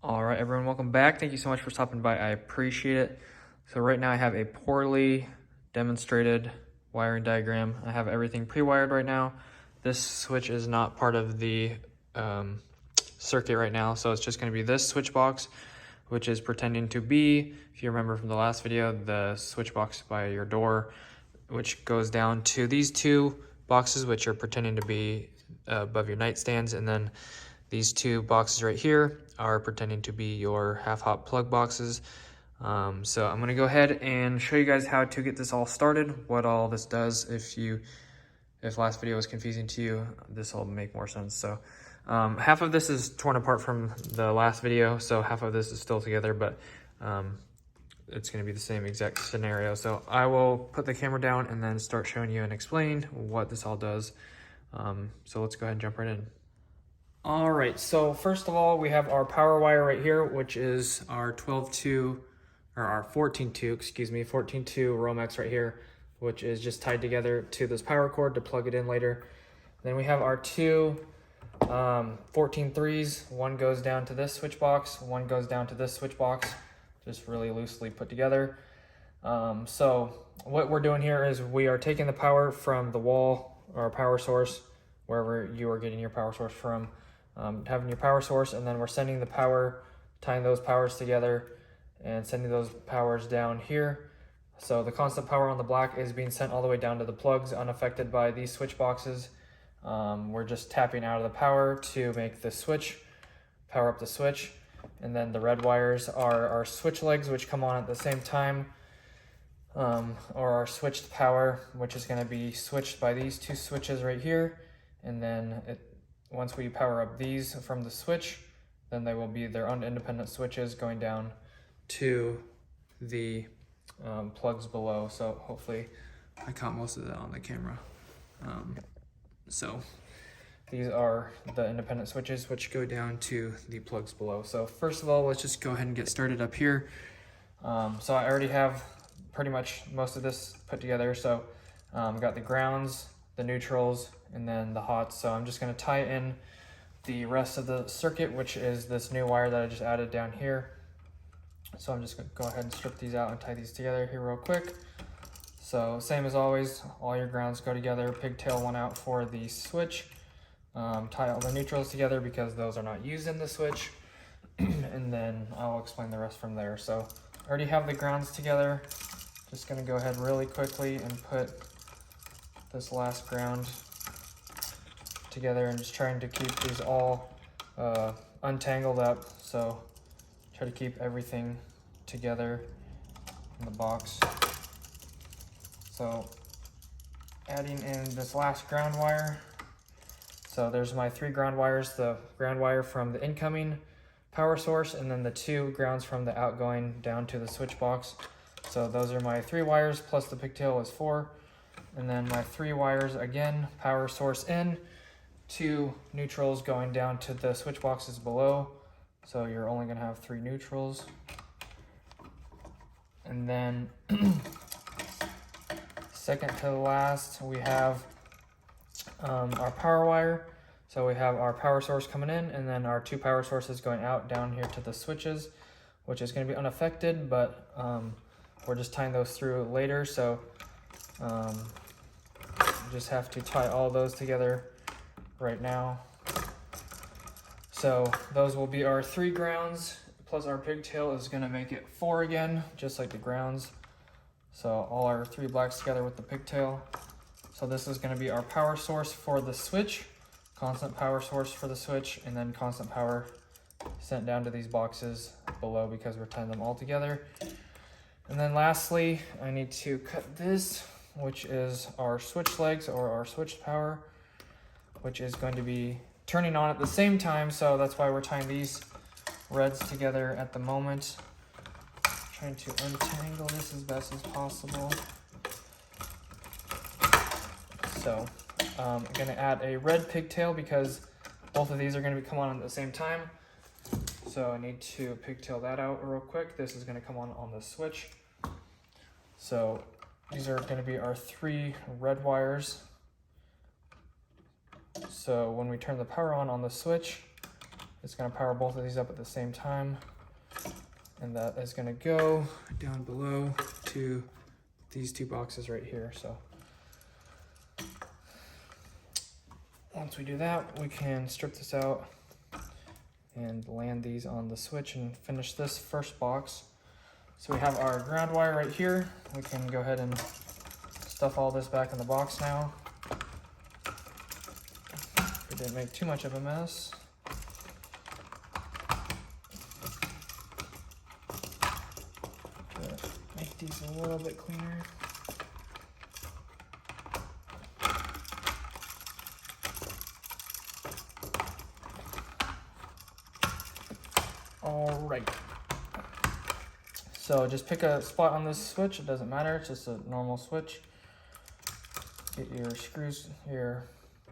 All right, everyone, welcome back. Thank you so much for stopping by. I appreciate it. So right now I have a poorly demonstrated wiring diagram. I have everything pre-wired right now. This switch is not part of the circuit right now, so it's just going to be this switch box, which is pretending to be, if you remember from the last video, the switch box by your door, which goes down to these two boxes, which are pretending to be above your nightstands, and then these two boxes right here are pretending to be your half-hop plug boxes. So I'm gonna go ahead and show you guys how to get this all started, what all this does. If last video was confusing to you, this will make more sense. So half of this is torn apart from the last video, so half of this is still together, but it's gonna be the same exact scenario. So I will put the camera down and then start showing you and explain what this all does. So let's go ahead and jump right in. All right, so first of all, we have our power wire right here, which is our 12-2, or our 14-2, excuse me, 14-2 Romex right here, which is just tied together to this power cord to plug it in later. Then we have our two 14-3s. One goes down to this switch box, one goes down to this switch box, just really loosely put together. So what we're doing here is we are taking the power from the wall, or power source, wherever you are getting your power source from, having your power source, and then we're sending the power, tying those powers together and sending those powers down here. So the constant power on the black is being sent all the way down to the plugs, unaffected by these switch boxes. We're just tapping out of the power to make the switch, power up the switch. And then the red wires are our switch legs, which come on at the same time, or our switched power, which is going to be switched by these two switches right here. And then once we power up these from the switch, then they will be their own independent switches going down to the plugs below. So hopefully I caught most of that on the camera. So these are the independent switches which go down to the plugs below. So first of all, let's just go ahead and get started up here. So I already have pretty much most of this put together. So I've got the grounds, the neutrals, and then the hots. So I'm just going to tie in the rest of the circuit, which is this new wire that I just added down here. So I'm just going to go ahead and strip these out and tie these together here real quick. So same as always, all your grounds go together, pigtail one out for the switch. Tie all the neutrals together because those are not used in the switch. And then I'll explain the rest from there. So I already have the grounds together. Just going to go ahead really quickly and put this last ground together and just trying to keep these all untangled up. So try to keep everything together in the box. So adding in this last ground wire. So there's my 3 ground wires, the ground wire from the incoming power source, and then the 2 grounds from the outgoing down to the switch box. So those are my 3 wires, plus the pigtail is 4. And then my 3 wires again, power source in, 2 neutrals going down to the switch boxes below. So you're only gonna have 3 neutrals. And then second to the last, we have our power wire. So we have our power source coming in, and then our 2 power sources going out down here to the switches, which is going to be unaffected, but we're just tying those through later. So just have to tie all those together right now. So those will be our 3 grounds, plus our pigtail is going to make it 4 again, just like the grounds. So all our 3 blacks together with the pigtail. So this is going to be our power source for the switch, constant power source for the switch, and then constant power sent down to these boxes below because we're tying them all together. And then lastly, I need to cut this, which is our switch legs or our switched power, which is going to be turning on at the same time. So that's why we're tying these reds together at the moment. Trying to untangle this as best as possible. So I'm going to add a red pigtail because both of these are going to come on at the same time. So I need to pigtail that out real quick. This is going to come on the switch. So these are going to be our 3 red wires. So when we turn the power on the switch, It's gonna power both of these up at the same time. And that is gonna go down below to these two boxes right here. So once we do that, we can strip this out and land these on the switch and finish this first box. So we have our ground wire right here. We can go ahead and stuff all this back in the box now. We didn't make too much of a mess. Make these a little bit cleaner. All right. So just pick a spot on this switch. It doesn't matter. It's just a normal switch. Get your screws, your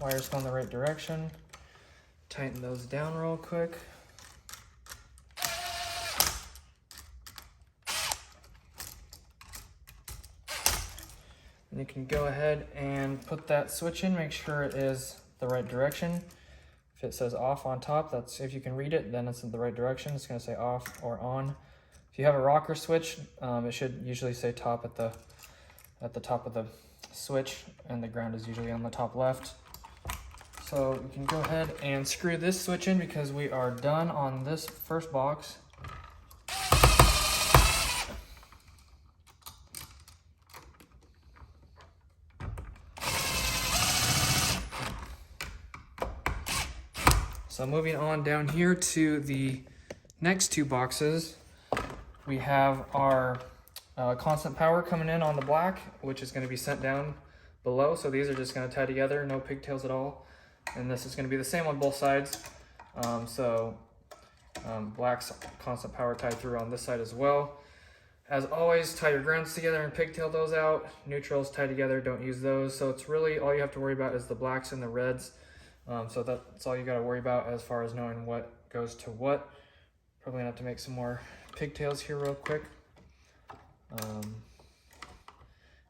wires going the right direction. Tighten those down real quick. And you can go ahead and put that switch in. Make sure it is the right direction. If it says off on top, that's if you can read it, then it's in the right direction. It's going to say off or on. If you have a rocker switch, it should usually say top at the top of the switch, and the ground is usually on the top left. So you can go ahead and screw this switch in because we are done on this first box. So moving on down here to the next two boxes, we have our constant power coming in on the black, which is going to be sent down below. So these are just going to tie together, no pigtails at all. And this is going to be the same on both sides. Black's constant power tied through on this side as well. As always, tie your grounds together and pigtail those out. Neutrals tie together, don't use those. So it's really all you have to worry about is the blacks and the reds. So that's all you got to worry about as far as knowing what goes to what. Probably gonna have to make some more pigtails here real quick.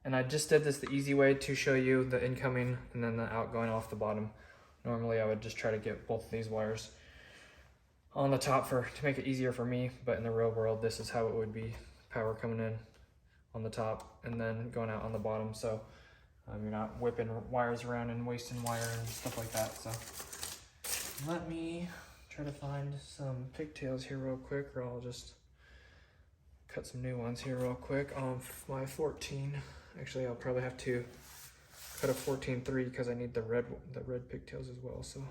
And I just did this the easy way to show you the incoming and then the outgoing off the bottom. Normally I would just try to get both of these wires on the top to make it easier for me, but in the real world this is how it would be. Power coming in on the top and then going out on the bottom. So you're not whipping wires around and wasting wire and stuff like that. So let me try to find some pigtails here real quick, or I'll just cut some new ones here real quick on my 14. Actually, I'll probably have to cut a 14-3 because I need the red pigtails as well. So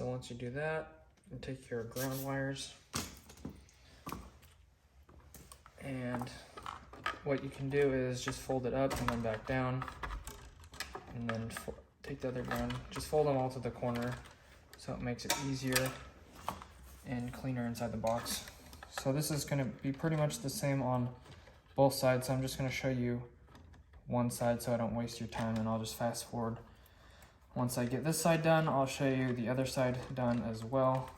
once you do that, you take your ground wires, and what you can do is just fold it up and then back down, and then take the other ground, just fold them all to the corner so it makes it easier and cleaner inside the box. So this is going to be pretty much the same on both sides, so I'm just going to show you one side so I don't waste your time, and I'll just fast forward. Once I get this side done, I'll show you the other side done as well.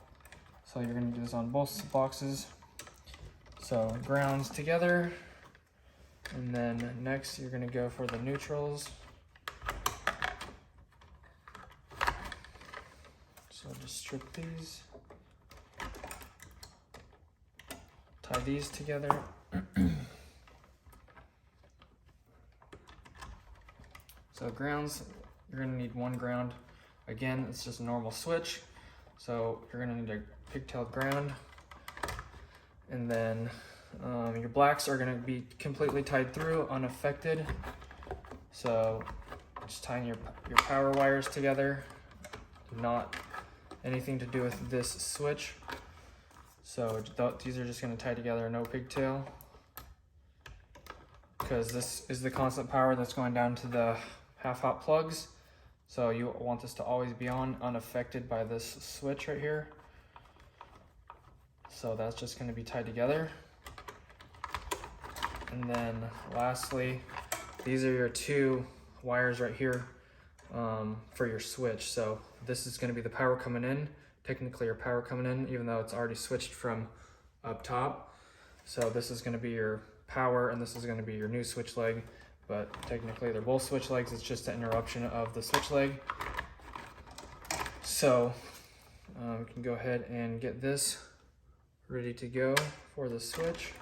So you're going to do this on both boxes. So grounds together, and then next you're going to go for the neutrals. So just strip these, tie these together. So grounds, you're going to need one ground. Again, it's just a normal switch. So you're going to need a pigtailed ground. And then your blacks are going to be completely tied through, unaffected. So just tying your power wires together, not anything to do with this switch. So these are just going to tie together, no pigtail, because this is the constant power that's going down to the half-hot plugs. So you want this to always be on, unaffected by this switch right here. So that's just going to be tied together. And then lastly, these are your two wires right here for your switch. So this is going to be the power coming in, technically your power coming in, even though it's already switched from up top. So this is going to be your power, and this is going to be your new switch leg. but technically they're both switch legs. It's just an interruption of the switch leg. So we can go ahead and get this ready to go for the switch.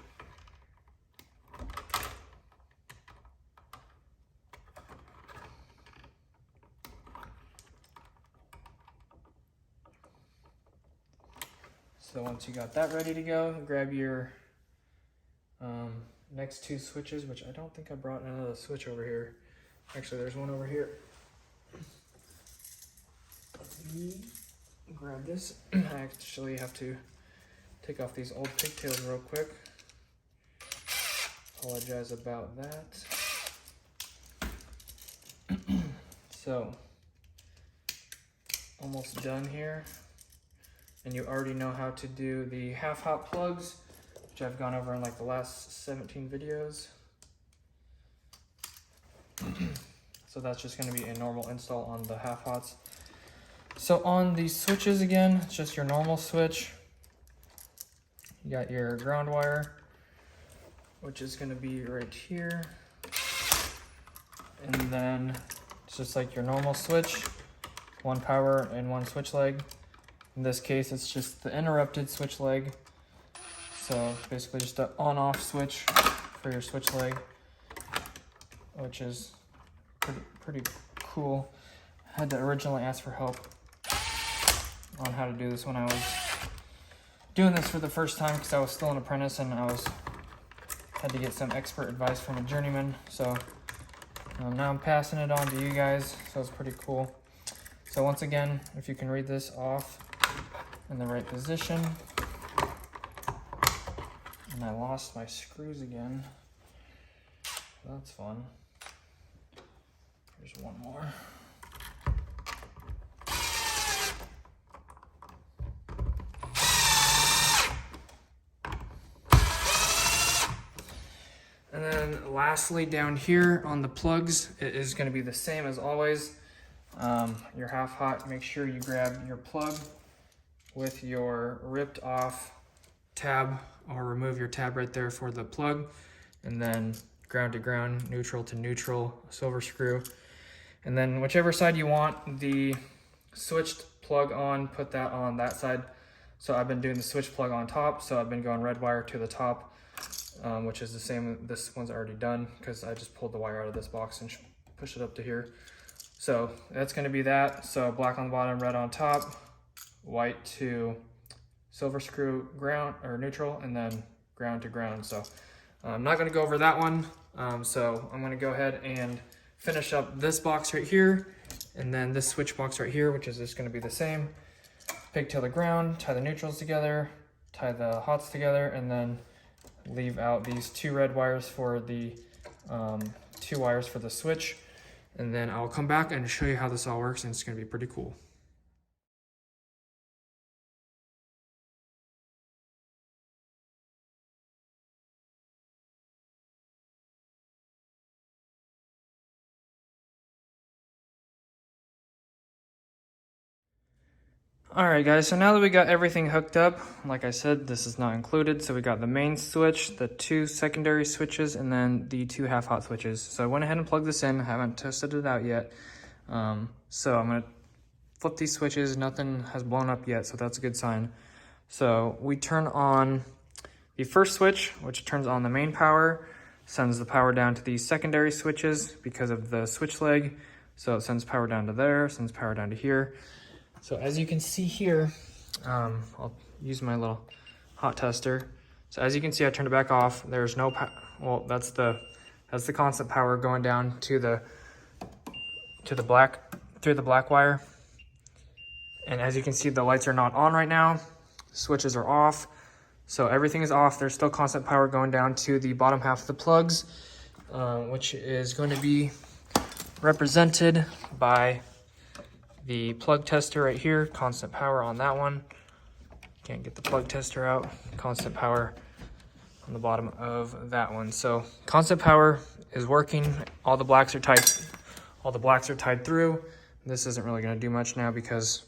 So once you got that ready to go, grab your next two switches, which I don't think I brought another switch over here. Actually, there's one over here. Grab this. I actually have to take off these old pigtails real quick. Apologize about that. So, almost done here. And you already know how to do the half-hot plugs, which I've gone over in like the last 17 videos. So that's just going to be a normal install on the half-hots. So on these switches again, it's just your normal switch. You got your ground wire, which is going to be right here. And then it's just like your normal switch, one power and one switch leg. In this case, it's just the interrupted switch leg. So basically just an on-off switch for your switch leg, which is pretty cool. I had to originally ask for help on how to do this when I was doing this for the first time, because I was still an apprentice and had to get some expert advice from a journeyman. So now I'm passing it on to you guys, so it's pretty cool. So once again, if you can read this off in the right position. And I lost my screws again. That's fun. Here's one more. And then lastly, down here on the plugs, it is going to be the same as always. Your half hot, make sure you grab your plug with your ripped off tab, or remove your tab right there for the plug, and then ground to ground, neutral to neutral, silver screw. And then whichever side you want the switched plug on, put that on that side. So I've been doing the switch plug on top, so I've been going red wire to the top, which is the same. This one's already done because I just pulled the wire out of this box and pushed it up to here. So that's going to be that. So black on the bottom, red on top, white to silver screw ground or neutral, and then ground to ground. So I'm not going to go over that one. So I'm going to go ahead and finish up this box right here, and then this switch box right here, which is just going to be the same. Pigtail the ground, tie the neutrals together, tie the hots together, and then leave out these two red wires for the 2 wires for the switch. And then I'll come back and show you how this all works, and it's going to be pretty cool. Alright guys, so now that we got everything hooked up, like I said, this is not included. So we got the main switch, the 2 secondary switches, and then the 2 half-hot switches. So I went ahead and plugged this in. I haven't tested it out yet. So I'm going to flip these switches. Nothing has blown up yet, so that's a good sign. So we turn on the first switch, which turns on the main power, sends the power down to these secondary switches because of the switch leg. So it sends power down to there, sends power down to here. So as you can see here, I'll use my little hot tester. So as you can see, I turned it back off. There's no well, that's the constant power going down to the black, through the black wire. And as you can see, the lights are not on right now. Switches are off. So everything is off. There's still constant power going down to the bottom half of the plugs, which is going to be represented by the plug tester right here. Constant power on that one. Can't get the plug tester out. Constant power on the bottom of that one. So constant power is working. All the blacks are tied through. This isn't really going to do much now because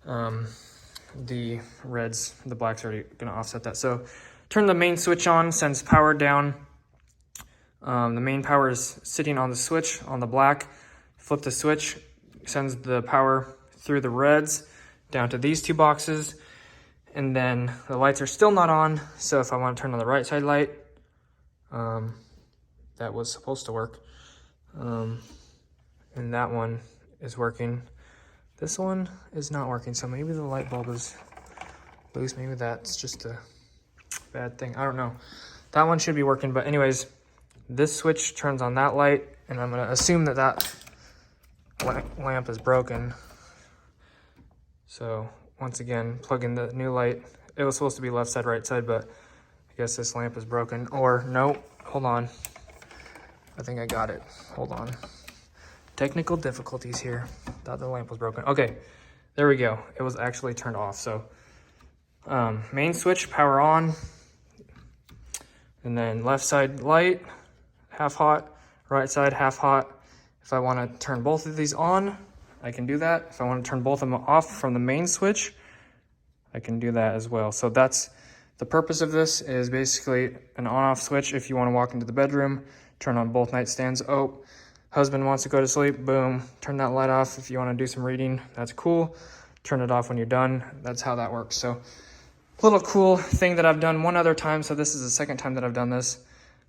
the blacks are already going to offset that. So turn the main switch on, sends power down The main power is sitting on the switch on the black. Flip the switch, sends the power through the reds down to these two boxes. And then the lights are still not on. So if I want to turn on the right side light, that was supposed to work. And that one is working. This one is not working. So maybe the light bulb is loose. Maybe that's just a bad thing. I don't know. That one should be working. But anyways, this switch turns on that light. And I'm going to assume that that lamp is broken. So once again, plug in the new light. It was supposed to be left side, right side, but I guess this lamp is broken. Or no, hold on. I think I got it. Hold on. Technical difficulties here. Thought the lamp was broken. Okay, there we go. It was actually turned off. So main switch, power on. And then left side light, half hot. Right side, half hot. If I want to turn both of these on, I can do that. If I want to turn both of them off from the main switch, I can do that as well. So that's the purpose of this, is basically an on-off switch. If you want to walk into the bedroom, turn on both nightstands. Oh, husband wants to go to sleep, boom, turn that light off. If you want to do some reading, that's cool. Turn it off when you're done. That's how that works. So little cool thing that I've done one other time. So this is the second time that I've done this.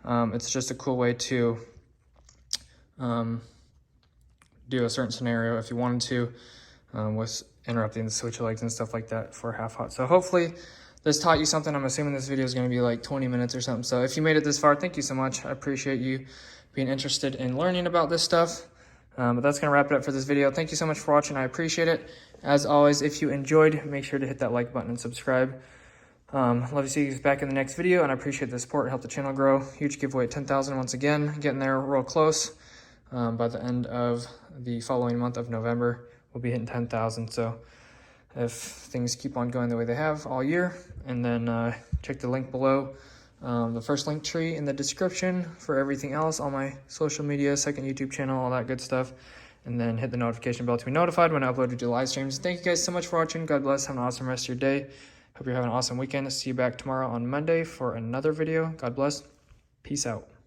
It's just a cool way to do a certain scenario if you wanted to, with interrupting the switch legs and stuff like that for half hot. So hopefully this taught you something. I'm assuming this video is going to be like 20 minutes or something. So if you made it this far, thank you so much. I appreciate you being interested in learning about this stuff. But that's going to wrap it up for this video. Thank you so much for watching. I appreciate it. As always, if you enjoyed, make sure to hit that like button and subscribe. Love to see you guys back in the next video, and I appreciate the support and help the channel grow. Huge giveaway at 10,000 once again, getting there real close. By the end of the following month of November, we'll be hitting 10,000. So if things keep on going the way they have all year, and then check the link below, the first link tree in the description for everything else, all my social media, second YouTube channel, all that good stuff. And then hit the notification bell to be notified when I upload to live streams. Thank you guys so much for watching. God bless. Have an awesome rest of your day. Hope you're having an awesome weekend. See you back tomorrow on Monday for another video. God bless. Peace out.